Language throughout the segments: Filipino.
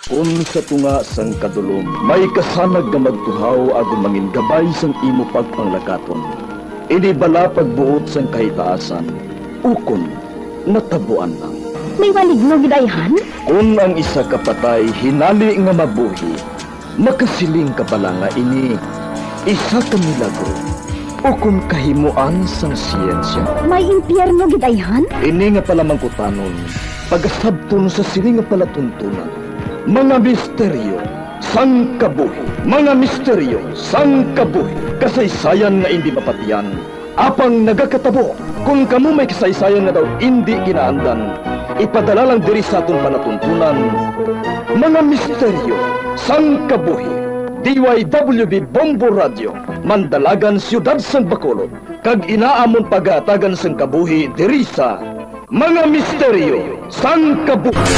Kung sa tunga sang kadulom, may kasanag nga magtuhaw agon mangin gabay sang imo pagpanglakaton. Ini bala pagbuot sang kahitaasan, ukon natabuan lang. May maligno gidayhan? Kung ang isa kapatay hinali nga mabuhi, makasiling ka pala nga ini isa ka milagro o kung kahimuan sang siyensya. May impyerno gidayhan? Ini nga pala mangkutanon, pagasabton sa siling nga palatuntunan. Mga misteryo sang kabuhi, mga misteryo sang kabuhi, kasaysayan nga hindi mapatiyan, apang nagakatabo. Kung kamo may kasaysayan nga daw hindi ginaandan, ipadala lang diri sa atong palatuntunan. Mga misteryo sang kabuhi, DYWB Bombo Radio, Mandalagan, Siyudad San Bacolod, kag inaamon pagatagan sang kabuhi diri sa Mga Misteryo sang Kabuhi.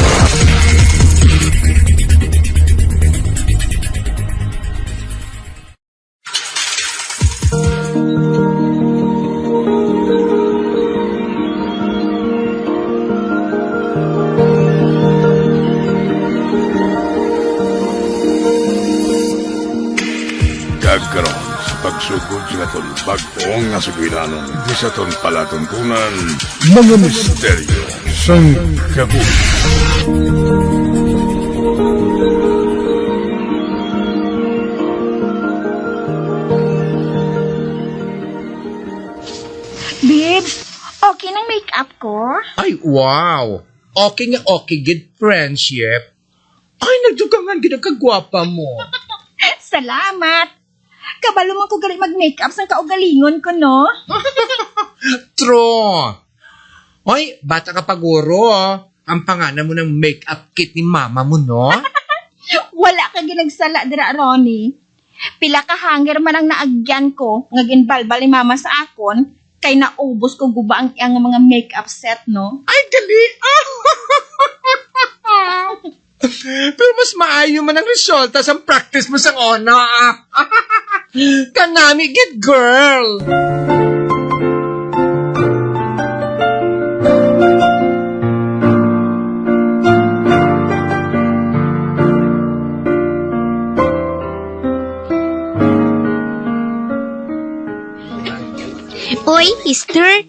Karon sa pagsugod sa aton bag-ong nga sugiranon di sa aton palatuntunan, mga misteryo sang kabuhi. Babes, okay nang make-up ko? Ay, wow! Okay nga okay, good friendship. Ay, nagdugangan gina kagwapa mo. Salamat! Kabalo man ko gali mag-makeup sang kaugalingon ko, no? True! Ay, bata ka paguro, ang pangalan mo ng makeup kit ni mama mo, no? Wala ka ginagsala, dira, Ronnie. Pila ka hanger man ang naagyan ko, nga ginbalbal ni mama sa akon, kay naubos ko guba ang iyang mga makeup set, no? Ay, gali! Pero mas maayo man ang resulta sa practice mo sang ona. Kanami, get girl! Oy, sister,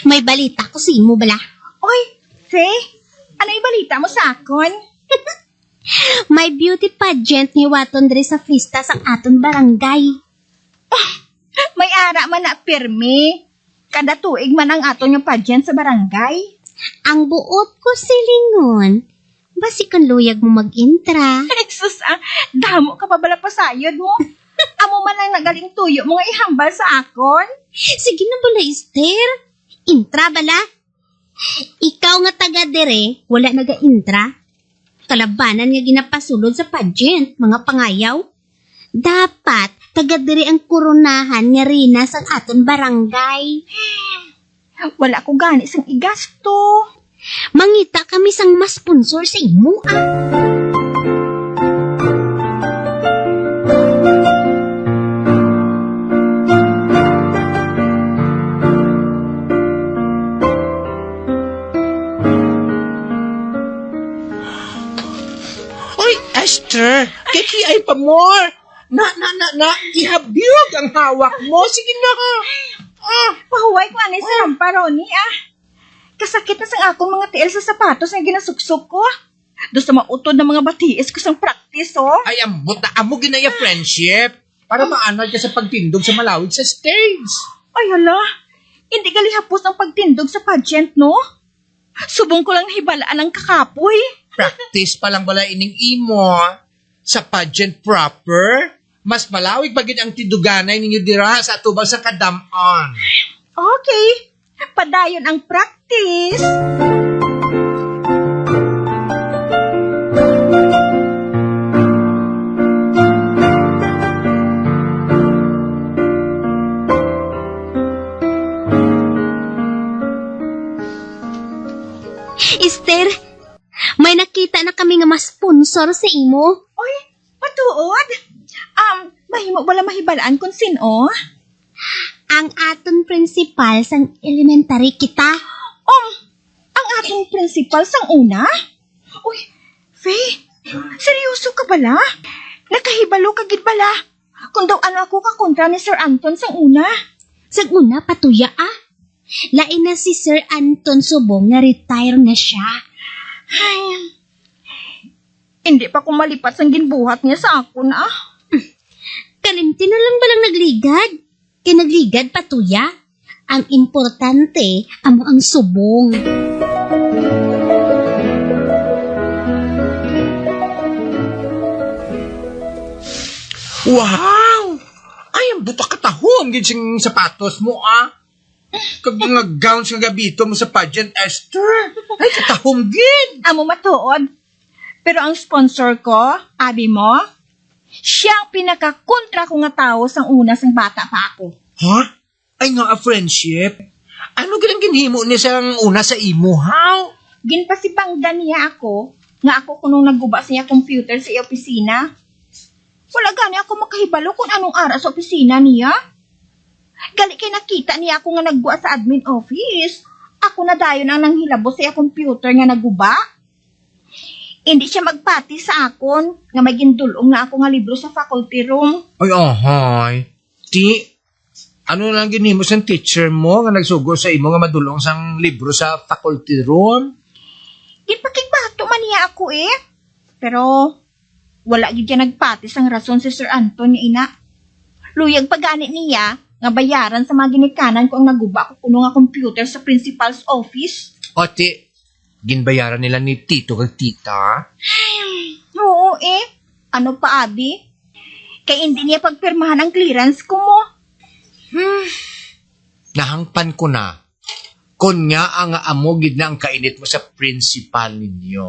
may balita ko sa imo bala. Oy, Faye, ano ibalita mo sa akon? May beauty pageant ni Waton diri sa festa sa aton barangay. May ara man na pirmi. Kada tuig man ang aton yung pageant sa barangay. Ang buot ko silingon, basi kan luyag mo mag-intra. Jesus, damo ka pa bala pasayod mo. Amo man lang nagaling tuyo mga ihambal sa akon. Sige na bala, Esther. Intra bala. Ikaw nga taga dire, wala naga-intra. Kalabanan nga ginapasulod sa pageant, mga pangayaw. Dapat, taga dire ang koronahan nga rina sa aton barangay. Wala ko gani sang igasto. Mangita kami sang mas sponsor sa imo, Oy, Esther, kikiay pa more. Ihabyog ang hawak mo. Sige na. Pahuway ko ani sa ramparoni, Kasakit na sang akong mga tiil sa sapatos na ginasuksok ko. Doon sa mautod na mga batiis ko sang practice, Ay, ambot na amo ginaya friendship. Para maanad ka sa pagtindog sa malawig sa stage. Ay, hala. Hindi gali hapos ang pagtindog sa pageant, no? Subong ko lang hibalaan ang kakapoy. Practice pa lang bala ining imo. Sa pageant proper, mas malawig bagid ang tinduganay ninyo dira sa tubag sa kadamon. Okay. Padayon ang practice. Esther, may nakita na kami nga mas sponsor sa imo. Oy, patuod. Mahimo bala mahibalaan kung sino? Ang aton principal sang elementary kita. Ang ating principal sang una? Uy, Faye, Seryoso ka bala? Nakahibalo ka gid bala? Kung daw ano ako kakontra ni Sir Anton sa una. Sa una, patuya Lain na si Sir Anton Subong nga retire na siya. Ay, hindi pa ko malipat sang ginbuhat niya sa akon Kalimti na lang balang nagligad. Kaya nagligad, patuya. Ang importante, amo ang subong. Wow! Ay, ang butak katahom gid sing sapatos mo, Kag mga gowns nga gabito mo sa pageant, Esther. Ay, katahom gid. Amo matuod. Pero ang sponsor ko, abi mo, siya ang pinakakontra ko nga tao sang una sang bata pa ako. Ha? Ay nga, a friendship? Ano ganang ginhimo niya sa una sa imo, how? Ginpasibangdan niya ako, nga ako kunong nagguba sa iya computer sa iya opisina. Wala gani ako makahibalo kung anong ara sa opisina niya. Gali kay nakita niya ako nga nagguba sa admin office. Ako na dayon ang nanghilabo sa iya computer nga nagguba. Hindi siya magpati sa akon, nga may gindulong na ako nga libro sa faculty room. Ay, ahay. Ano lang ginhimo sa teacher mo nga nagsugo sa imo nga madulong sang libro sa faculty room? Ginpakigbato man niya ako Pero, wala gid siya nagpati sang rason si Sir Anton niya ina. Luyag pagani niya, nga bayaran sa mga ginikanan ko ang naguba ko kuno nga computer sa principal's office. O, ginbayaran nila ni tito kag tita? Oo Ano pa, abi? Kaya hindi niya pagpirmahan ang clearance ko mo. Nahangpan ko na. Kunya ang amogid na ang kainit mo sa principal ninyo.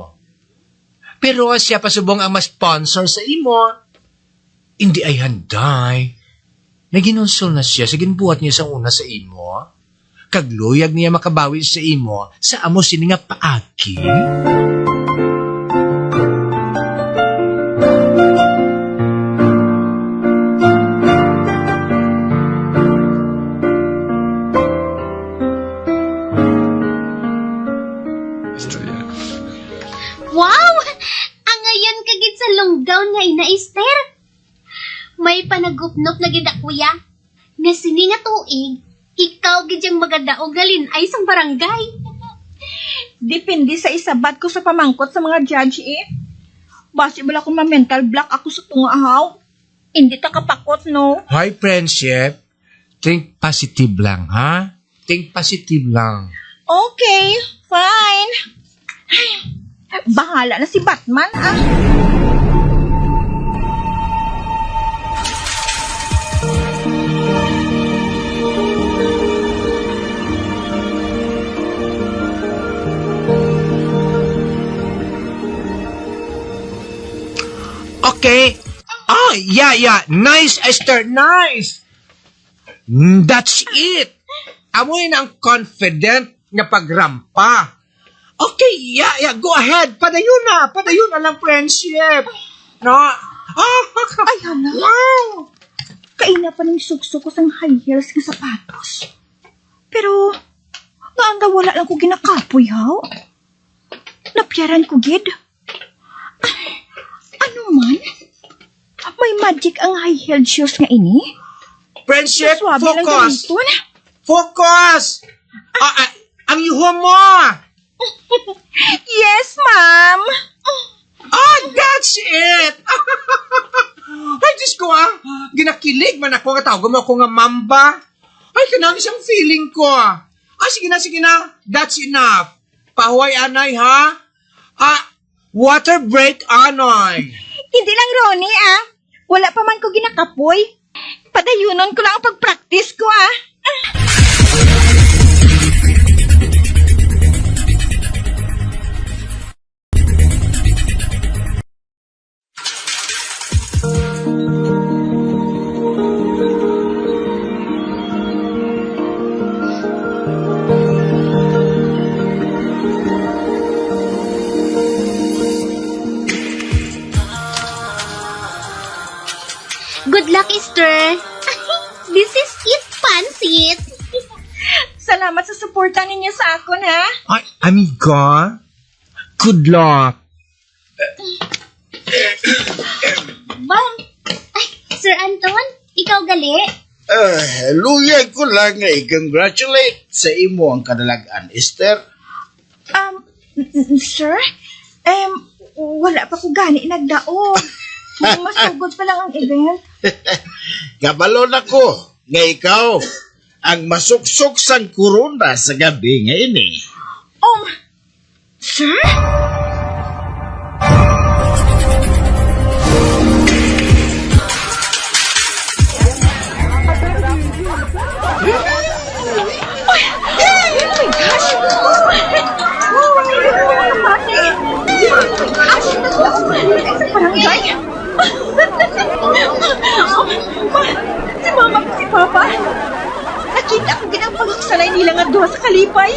Pero siya pasubong ang ma-sponsor sa imo. Hindi ay handay. Naginonsol na siya sa ginbuhat niya sa una sa imo. Kagluyag niya makabawi sa imo sa amo sini nga paagi. Wow! Ang ngayon kagid sa longgaw nga ina Esther. May panagupnop na gid kuya. Nga sini nga tuig, ikaw gid yung magadaog galin ay sang barangay. Depende sa isabat ko sa pamangkot sa mga judge Basi bala kung ma-mental block ako sa tungahaw. Hindi ta kapakot, no? Hi, friendship. Think positive lang, ha? Think positive lang. Okay, fine. Ay, bahala na si Batman, Okay. Oh, yeah. Nice, Esther. Nice. That's it. Amoy na ang confident nga pagrampa. Okay, yeah. Go ahead. Padayon na lang, friendship. No? Ay, hala. Wow. Kaina pa ng suksok ko sang high heels nga sapatos. Pero, nga ang wala lang ko ginakapoy, haw. Napyaran ko, gid. Ano man? May magic ang high-heeled shoes nga ini? Friendship, Swabe lang focus. gamiton. Focus. Ang yuho mo. Yes, ma'am. That's it. Ay, Diyos ko, ginakilig man ako nga tawag mo ako nga mamba. Ay, kanami siyang feeling ko. Sige na. That's enough. Pahuay, anay, ha? Water break, anay. Hindi lang, Ronnie, Wala pa man ko ginakapoy. Padayunon ko lang ang pag-practice ko, Good luck, Esther. This is it, Pansit. Salamat sa suporta ninyo sa akon, Ay, amiga, good luck. Ikaw gali? Luyag ko lang nga i-congratulate sa imo ang kadalagan, Esther. Sir? Wala pa ko gani nagdaog. Masugod pa lang ang event. Kabalo na ko nga ikaw ang masuksok sang kuruna sa gabi nga ini. Sir? Si mama at si papa. Nakita ko ginapagkaksanay nila nga doon sa kalipay.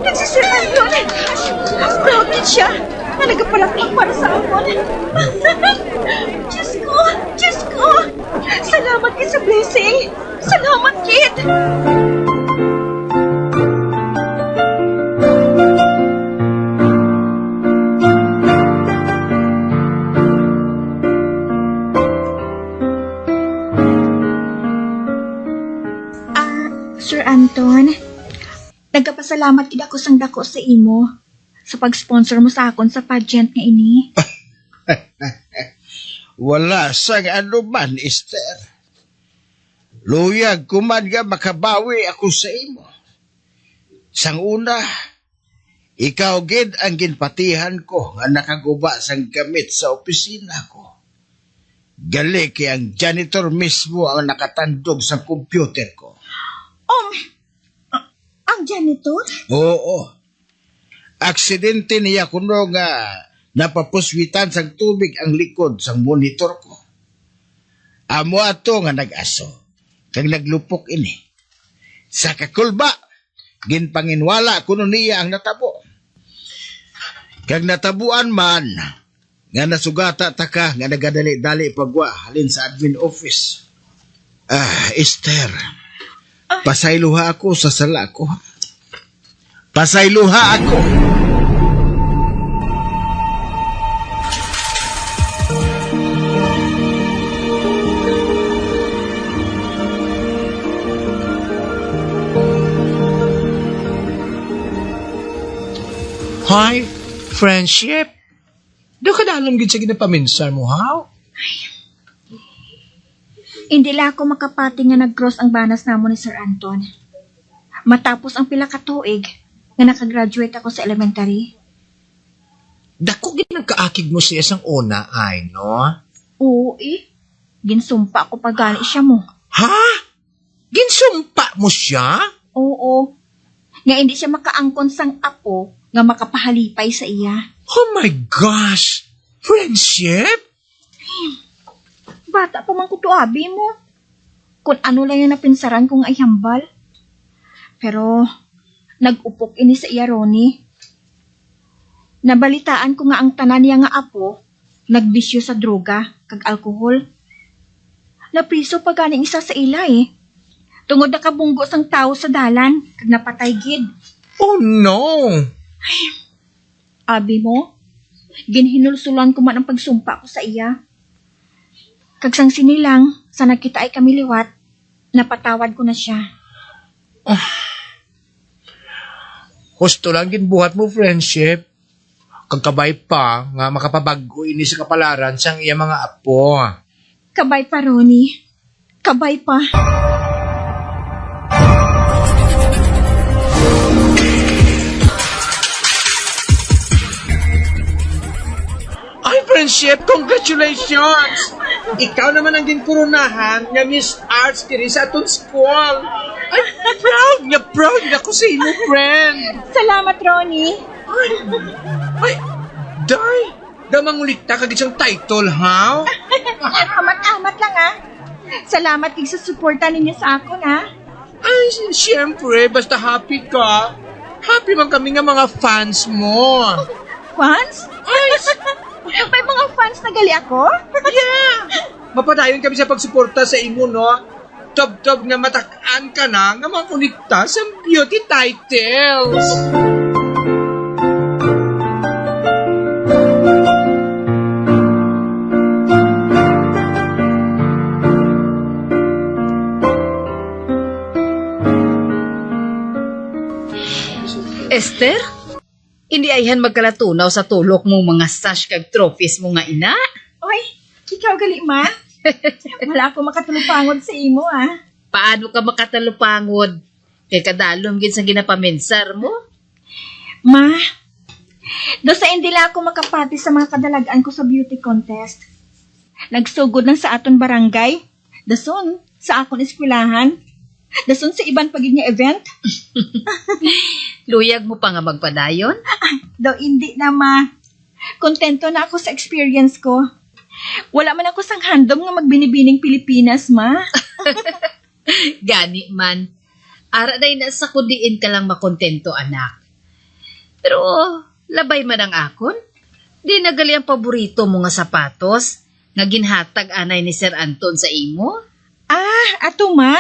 Nagsisiran doon. Proud din siya na nagapalapit para sa amon. Diyos ko! Diyos ko! Salamat kid sa blessing! Salamat kid! Sir Anton, nagkapasalamat gid ako sang dako sa imo sa pag-sponsor mo sa akon sa pageant nga ini. Wala sang ano man, Esther. Luyag kuman nga makabawi ako sa imo. Sang una, ikaw gid ang ginpatihan ko nga nakaguba sang gamit sa opisina ko. Gali kay ang janitor mismo ang nakatandog sa computer ko. Ang janitor? Oo. Aksidente niya kuno nga napapuswitan sang tubig ang likod sang monitor ko. Amo ato nga nag-aso, kag naglupok ini. Sa kakulba, ginpanginwala kuno niya ang natabo. Kag natabuan man, nga nasugata ta ka nga nagadali-dali pagwa halin sa admin office. Esther, pasayluha ako sa sala ko. Pasayluha ako. Hi, friendship. Do ka dalam gid sa ginapaminsar mo, ha? Hindi la ako makapati nga nag-cross ang banas namo ni Sir Anton. Matapos ang pila ka tuig nga nakagraduate ako sa elementary. Dako gid nagkaakig mo siya sang una, ay, no? Oo ginsumpa ako pag gali siya mo. Ha? Ginsumpa mo siya? Oo. Nga hindi siya makaangkon sang apo nga makapahalipay sa iya. Oh my gosh! Friendship? Bata pa man ko to abi mo. Kung ano lang yung napinsaran kong ay hambal. Pero, nag-upok ini sa iya, Ronnie. Nabalitaan ko nga ang tanan niya nga apo, nagbisyo sa droga, kag alkohol. Napriso pa ganing isa sa ila Tungod na kabunggo sang tao sa dalan, kag napatay gid. Oh no! Abi mo, ginhinulsulan ko man ang pagsumpa ko sa iya. Kag sang sinilang, sa nakita ay kami liwat, napatawad ko na siya. Husto lang ginbuhat mo, friendship. Kagkabay pa nga makapabago ini sa kapalaran sang iya mga apo. Kabay pa, Ronnie. Kabay pa. Ay, friendship, congratulations! Ikaw naman ang ginkurunahan nga Miss Arts kiri sa atong school. Ay, proud na ko sa imo, friend. Salamat, Ronnie. Ay, day, damangulit ta kagit siyang title, ha? Amat-amat lang, Salamat kig sa suporta ninyo sa akon, Ay, siyempre, basta happy ka. Happy man kami nga mga fans mo. Fans? Ay, May mga fans na gali ako? yeah! Mapadayon kami sa pagsuporta sa imo, no? Tob-tob nga matakaan ka na nga makunikta sa beauty titles. Esther? Hindi ayhan magkalatunaw sa tulok mong mga sash kag trophies mo nga ina? Oy, ikaw gali ma. Wala ako makatulupangod sa imo Paano ka makatalupangod? Kay kadalom gid sa ginapaminsar mo? Ma, do sa hindi lang ako makapati sa mga kadalagaan ko sa beauty contest. Nagsugod lang sa aton barangay. Dason sa akon eskwelahan. Dason sa iban pagid nga event. Luyag mo pa nga magpadayon? Do hindi na ma. Kontento na ako sa experience ko. Wala man ako sang handom nga magbinibining Pilipinas, ma. Gani man. Ara day na sa kudiin ka lang makontento, anak. Pero, labay man ang akon. Di nagali ang paborito mo nga sapatos nga ginhatag anay ni Sir Anton sa imo? Ato ma.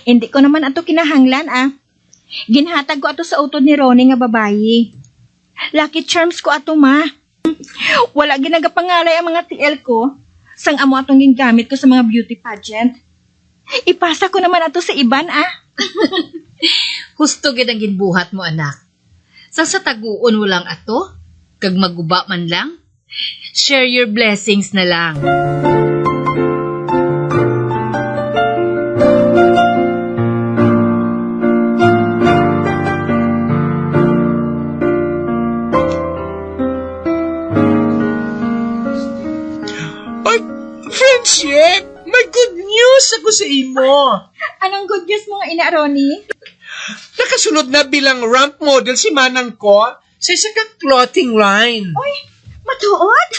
Hindi ko naman ato kinahanglan Ginhatag ko ato sa utod ni Ronnie nga babayi. Lucky charms ko ato ma. Wala ginagapangalay ang mga TL ko sang amo atong gingamit ko sa mga beauty pageant. Ipasa ko naman ato sa iban Husto gid ang ginbuhat mo, anak. Sang sa taguon mo lang ato, kag maguba man lang, share your blessings na lang. Ay, friendship! May good news ako sa imo. Anong good news mo nga ina, Ronnie? Nakasunod na bilang ramp model si Manang ko sa isa kang clothing line. Uy, matuod?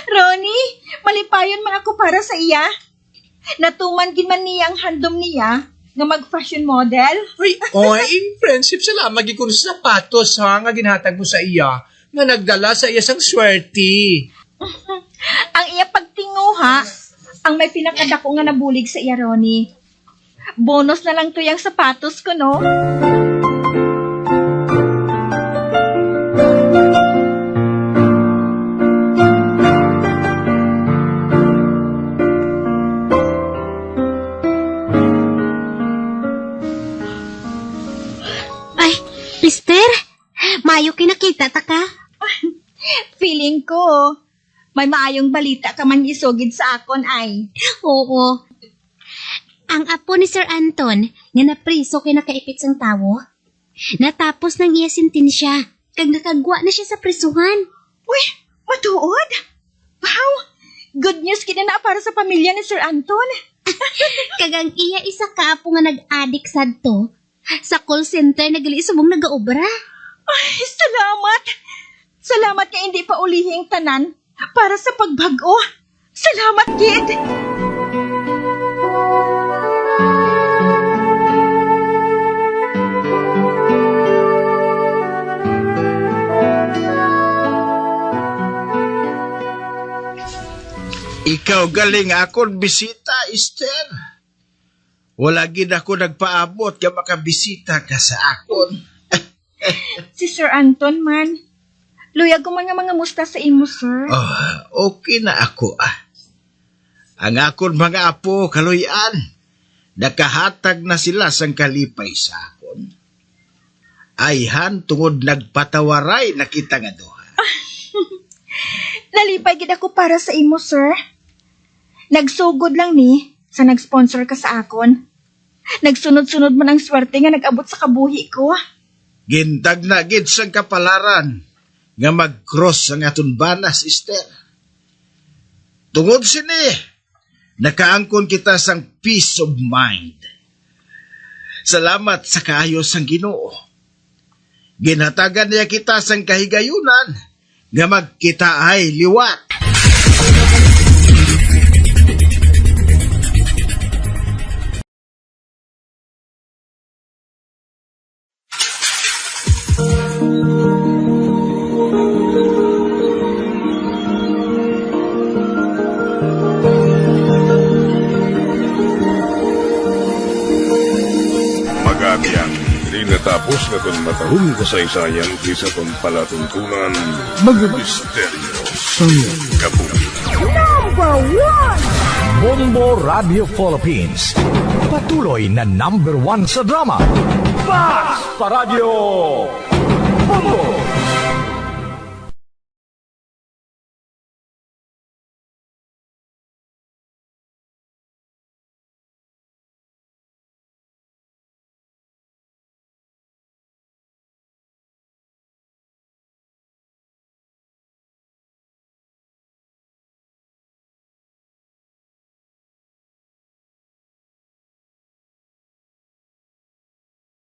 Ronnie, malipayon man ako para sa iya. Natuman gid man niya ang handom niya nga mag-fashion model. Oy, friendship, salamat gid ko sa sapatos nga ginhatag mo sa iya nga nagdala sa iya sang swerte. Ang iya pagtinguha, ang may pinakadako nga nabulig sa iya, Ronnie. Bonus na lang to yung sapatos ko, no? Ay, Esther, mayo kinakita ta ka. Feeling ko, may maayong balita ka man isugid sa akon ay. Oo. Ang apo ni Sir Anton, nga napriso kay nakaipit sang tawo, natapos ng iya sentensya, kag nakagwa na siya sa prisuhan. Uy, matuod? Wow! Good news kina na para sa pamilya ni Sir Anton. Kagang iya isa ka apo nga nag-addict sadto, sa call center nagali subong nagaobra. Ay, salamat! Salamat nga hindi pa ulihing tanan para sa pagbago. Salamat, kid! Ikaw galing akon bisita, Esther. Wala gid ako nagpaabot nga makabisita ka sa akon. Si Sir Anton man. Luyag ko mga musta sa imo, sir. Okay na ako Ang akon mga apo kaluyan, nakahatag na sila sang kalipay sa akon. Ayhan tungod nagpatawaray na kita nga duha. Nalipay gid ako para sa imo, sir. Nagsugod lang ni sa nag-sponsor ka sa akon. Nagsunod-sunod man ang swerte nga nag-abot sa kabuhi ko. Gintag na gid sang kapalaran nga mag-cross ang aton banas, Esther. Tungod sini, nakaangkon kita sang peace of mind. Salamat sa kaayos sang Ginoo. Ginhatagan niya kita sang kahigayunan nga magkita ay liwat. Magabiyang, di natapos na itong matahong kasaysayan kisa itong palatuntunan, mga misteryo sa kabuhi. Bombo Radio Philippines. Patuloy na #1 sa drama. Basta Radio Bongo!